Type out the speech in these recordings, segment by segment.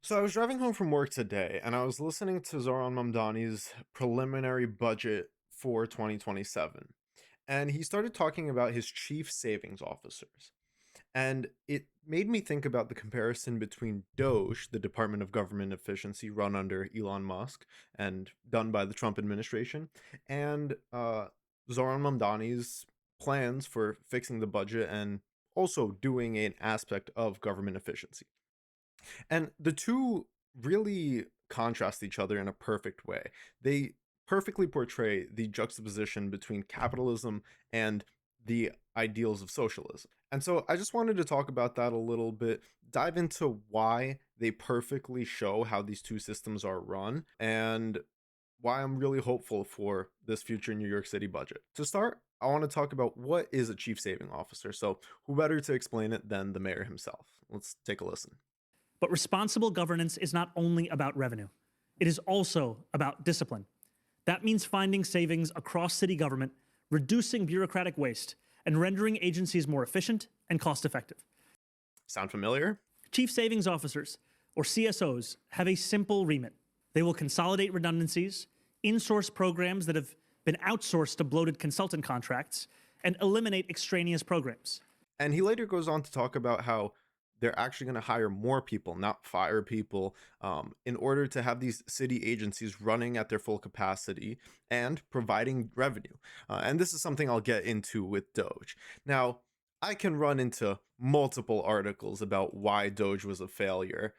So I was driving home from work today and I was listening to Zohran Mamdani's preliminary budget for 2027. And he started talking about his chief savings officers. And it made me think about the comparison between DOGE, the Department of Government Efficiency run under Elon Musk and done by the Trump administration, and Zohran Mamdani's plans for fixing the budget and also doing an aspect of government efficiency. And the two really contrast each other in a perfect way. They perfectly portray the juxtaposition between capitalism and the ideals of socialism. And so I just wanted to talk about that a little bit, dive into why they perfectly show how these two systems are run, and why I'm really hopeful for this future New York City budget. To start, I want to talk about what is a chief saving officer. So, who better to explain it than the mayor himself? Let's take a listen. But responsible governance is not only about revenue, it is also about discipline. That means finding savings across city government, reducing bureaucratic waste, and rendering agencies more efficient and cost effective. Sound familiar? Chief Savings Officers, or CSOs, have a simple remit. They will consolidate redundancies, insource programs that have been outsourced to bloated consultant contracts, and eliminate extraneous programs. And he later goes on to talk about how they're actually going to hire more people, not fire people, in order to have these city agencies running at their full capacity and providing revenue. And this is something I'll get into with DOGE. Now, I can run into multiple articles about why DOGE was a failure,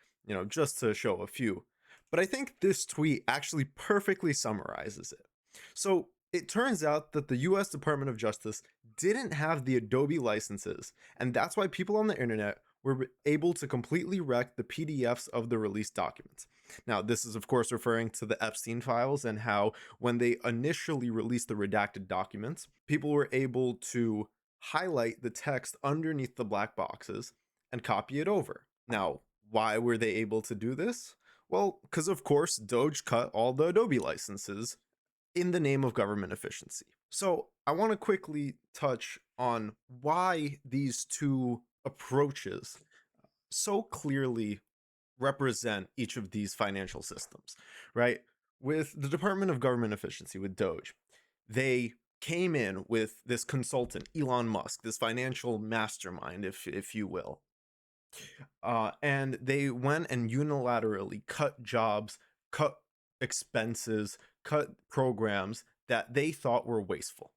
just to show a few. But I think this tweet actually perfectly summarizes it. So it turns out that the US Department of Justice didn't have the Adobe licenses, and that's why people on the internet were able to completely wreck the PDFs of the released documents. Now, this is of course referring to the Epstein files and how when they initially released the redacted documents, people were able to highlight the text underneath the black boxes and copy it over. Now, why were they able to do this? Well, because of course, DOGE cut all the Adobe licenses in the name of government efficiency. So I want to quickly touch on why these two approaches so clearly represent each of these financial systems, right? With the Department of Government Efficiency, with DOGE, they came in with this consultant, Elon Musk, this financial mastermind, if you will. And they went and unilaterally cut jobs, cut expenses, cut programs that they thought were wasteful.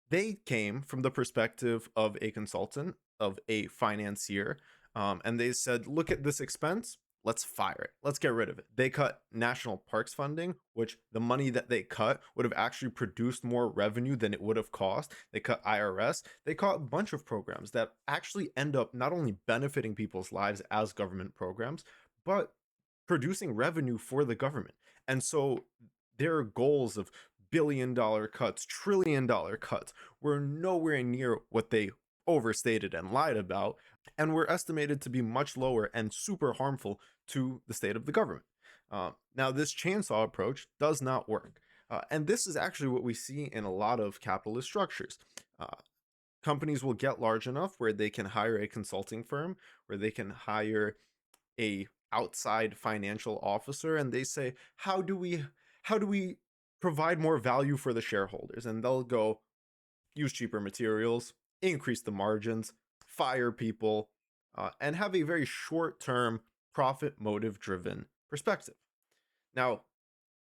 They came from the perspective of a consultant, of a financier, and they said, look at this expense, let's fire it, let's get rid of it. They cut national parks funding, which the money that they cut would have actually produced more revenue than it would have cost. They cut IRS, they cut a bunch of programs that actually end up not only benefiting people's lives as government programs, but producing revenue for the government. And so their goals of billion-dollar cuts, trillion-dollar cuts were nowhere near what they overstated and lied about, and were estimated to be much lower and super harmful to the state of the government. Now, this chainsaw approach does not work. And this is actually what we see in a lot of capitalist structures. Companies will get large enough where they can hire a consulting firm, where they can hire a outside financial officer, and they say, how do we provide more value for the shareholders? And they'll go, use cheaper materials, increase the margins, fire people, and have a very short-term profit motive driven perspective. Now,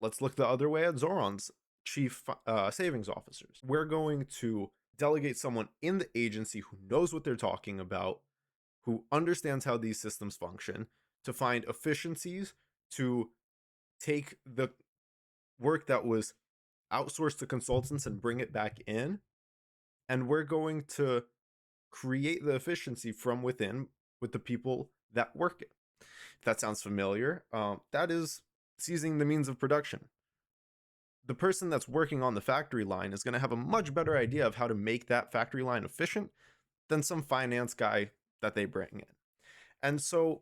let's look the other way at Zohran's chief savings officers. We're going to delegate someone in the agency who knows what they're talking about, who understands how these systems function, to find efficiencies, to take the work that was outsourced to consultants and bring it back in. And we're going to create the efficiency from within with the people that work it. If that sounds familiar, that is seizing the means of production. The person that's working on the factory line is going to have a much better idea of how to make that factory line efficient than some finance guy that they bring in. And so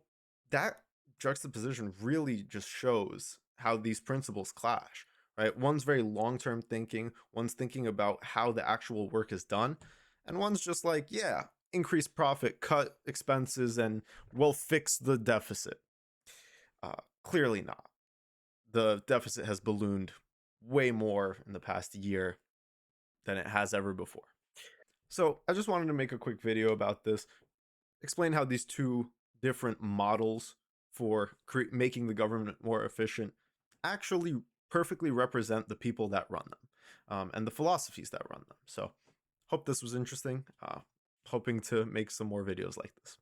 that juxtaposition really just shows how these principles clash, right? One's very long-term thinking, one's thinking about how the actual work is done, and one's just like, yeah, increase profit, cut expenses, and we'll fix the deficit. Clearly not. The deficit has ballooned way more in the past year than it has ever before. So I just wanted to make a quick video about this, explain how these two different models for making the government more efficient actually perfectly represent the people that run them, and the philosophies that run them. So hope this was interesting. Hoping to make some more videos like this.